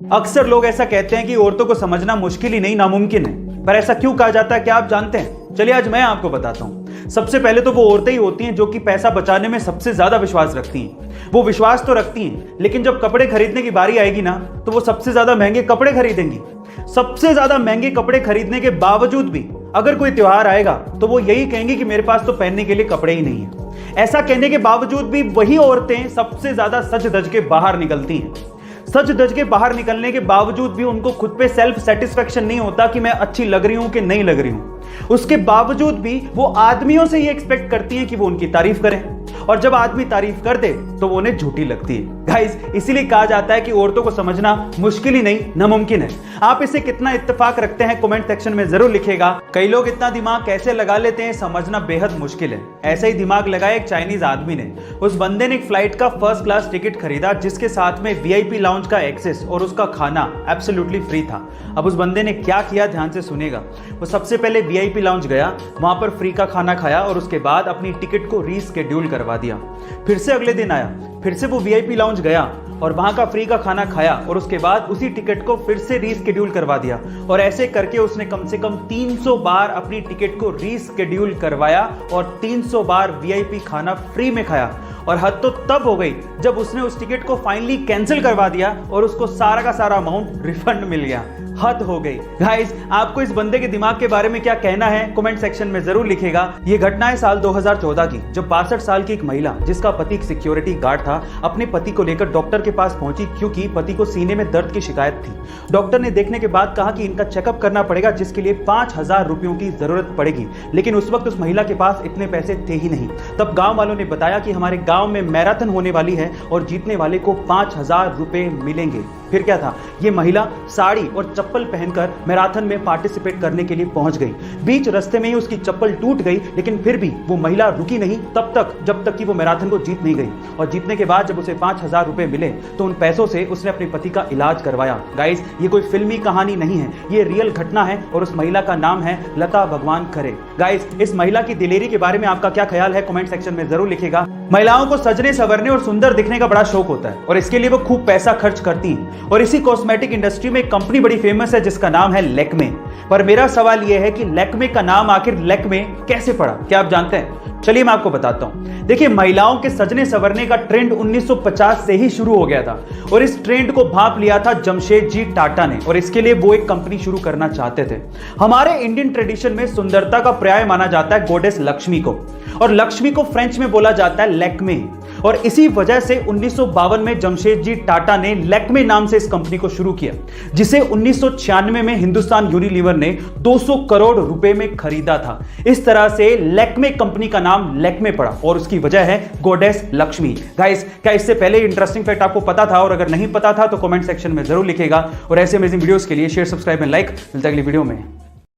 अक्सर लोग ऐसा कहते हैं कि औरतों को समझना मुश्किल ही नहीं नामुमकिन है, पर ऐसा क्यों कहा जाता है क्या आप जानते हैं? चलिए आज मैं आपको बताता हूं। सबसे पहले तो वो औरतें ही होती हैं जो कि पैसा बचाने में सबसे ज्यादा विश्वास रखती हैं। वो विश्वास तो रखती हैं, लेकिन जब कपड़े खरीदने की बारी आएगी ना, तो वो सबसे ज्यादा महंगे कपड़े खरीदेंगी। सबसे ज्यादा महंगे कपड़े खरीदने के बावजूद भी अगर कोई त्योहार आएगा तो वो यही कहेंगी कि मेरे पास तो पहनने के लिए कपड़े ही नहीं है। ऐसा कहने के बावजूद भी वही औरतें सबसे ज्यादा सज धज के बाहर निकलती हैं। सच धज के बाहर निकलने के बावजूद भी उनको खुद पे सेल्फ सेटिस्फेक्शन नहीं होता कि मैं अच्छी लग रही हूं कि नहीं लग रही हूं। उसके बावजूद भी वो आदमियों से ये एक्सपेक्ट करती हैं कि वो उनकी तारीफ करें, और जब आदमी तारीफ कर दे तो वो उन्हें झूठी लगती है। गाइस, इसीलिए कहा जाता है कि औरतों को समझना मुश्किल ही नहीं नामुमकिन है। आप इसे कितना इत्तेफाक रखते हैं कमेंट सेक्शन में जरूर लिखिएगा। कई लोग इतना दिमाग कैसे लगा लेते हैं समझना बेहद मुश्किल है। ऐसा ही दिमाग लगाया एक चाइनीज आदमी ने। उस बंदे ने एक फ्लाइट का फर्स्ट क्लास टिकट खरीदा जिसके साथ में वीआईपी लाउंज का एक्सेस और उसका खाना एब्सोल्युटली फ्री था। अब उस बंदे ने क्या किया ध्यान से सुनेगा। वो सबसे पहले वीआईपी लाउंज गया, वहां पर फ्री का खाना खाया और उसके बाद अपनी टिकट को रीस्केड्यूल करवा दिया। फिर से अगले दिन आया, फिर से वो वीआईपी लाउंज गया और वहां का फ्री का खाना खाया और उसके बाद उसी टिकट को फिर से रीस्केड्यूल करवा दिया। और ऐसे करके उसने कम से कम 300 बार अपनी टिकट को रीस्केड्यूल करवाया और 300 बार वीआईपी खाना फ्री में खाया। और हद तो तब हो गई जब उसने उस टिकट को फाइनली कैंसिल करवा दिया और उसको सारा का सारा अमाउंट रिफंड मिल गया। हद हो गई। गाइस, आपको इस बंदे के दिमाग के बारे में क्या कहना है कमेंट सेक्शन में जरूर लिखिएगा। ये घटना है साल 2014 की, जब 62 साल की एक महिला जिसका पति एक सिक्योरिटी गार्ड था अपने पति को लेकर डॉक्टर के पास पहुंची क्योंकि पति को सीने में दर्द की शिकायत थी। डॉक्टर ने देखने के बाद कहा कि इनका चेकअप करना पड़ेगा जिसके लिए 5000 रुपयों की जरूरत पड़ेगी, लेकिन उस वक्त उस महिला के पास इतने पैसे थे ही नहीं। तब गांव वालों ने बताया कि हमारे गांव में मैराथन होने वाली है और जीतने वाले को 5000 रुपए मिलेंगे। फिर क्या था, ये महिला साड़ी और चप्पल पहनकर मैराथन में पार्टिसिपेट करने के लिए पहुंच गई। बीच रास्ते में ही उसकी चप्पल टूट गई, लेकिन फिर भी वो महिला रुकी नहीं तब तक जब तक कि वो मैराथन को जीत नहीं गई। और जीतने के बाद जब उसे 5000 रुपए मिले तो उन पैसों से उसने अपने पति का इलाज करवाया। गाइस, ये कोई फिल्मी कहानी नहीं है, ये रियल घटना है और उस महिला का नाम है लता भगवान खरे। गाइस, इस महिला की दिलेरी के बारे में आपका क्या ख्याल है कमेंट सेक्शन में जरूर लिखिएगा। महिलाओं को सजने संवरने और सुंदर दिखने का बड़ा शौक होता है और इसके लिए वो खूब पैसा खर्च करती हैं। और इसी कॉस्मेटिक इंडस्ट्री में एक कंपनी बड़ी फेमस है जिसका नाम है लैक्मे। पर मेरा सवाल यह है कि लैक्मे का नाम आखिर लैक्मे कैसे पड़ा, क्या आप जानते हैं? चलिए मैं आपको बताता हूं। देखिए, महिलाओं के सजने संवरने का ट्रेंड 1950 से ही शुरू हो गया था और इस ट्रेंड को भांप लिया था जमशेदजी टाटा ने और इसके लिए वो एक कंपनी शुरू करना चाहते थे। हमारे इंडियन ट्रेडिशन में सुंदरता का पर्याय माना जाता है गॉडेस लक्ष्मी को, और लक्ष्मी को फ्रेंच में बोला जाता है लैक्मे। और इसी वजह से 1952 में जमशेदजी टाटा ने लैक्मे नाम से इस कंपनी को शुरू किया, जिसे 1996 में हिंदुस्तान यूनिलीवर ने 200 करोड़ रुपए में खरीदा था। इस तरह से लैक्मे कंपनी का नाम लैक्मे पड़ा और उसकी वजह है गॉडेस लक्ष्मी। गाइस, क्या इससे पहले इंटरेस्टिंग फैक्ट आपको पता था? और अगर नहीं पता था तो कमेंट सेक्शन में जरूर लिखिएगा। और ऐसे अमेजिंग वीडियोस के लिए शेयर, सब्सक्राइब एंड लाइक। मिलते हैं अगली वीडियो में।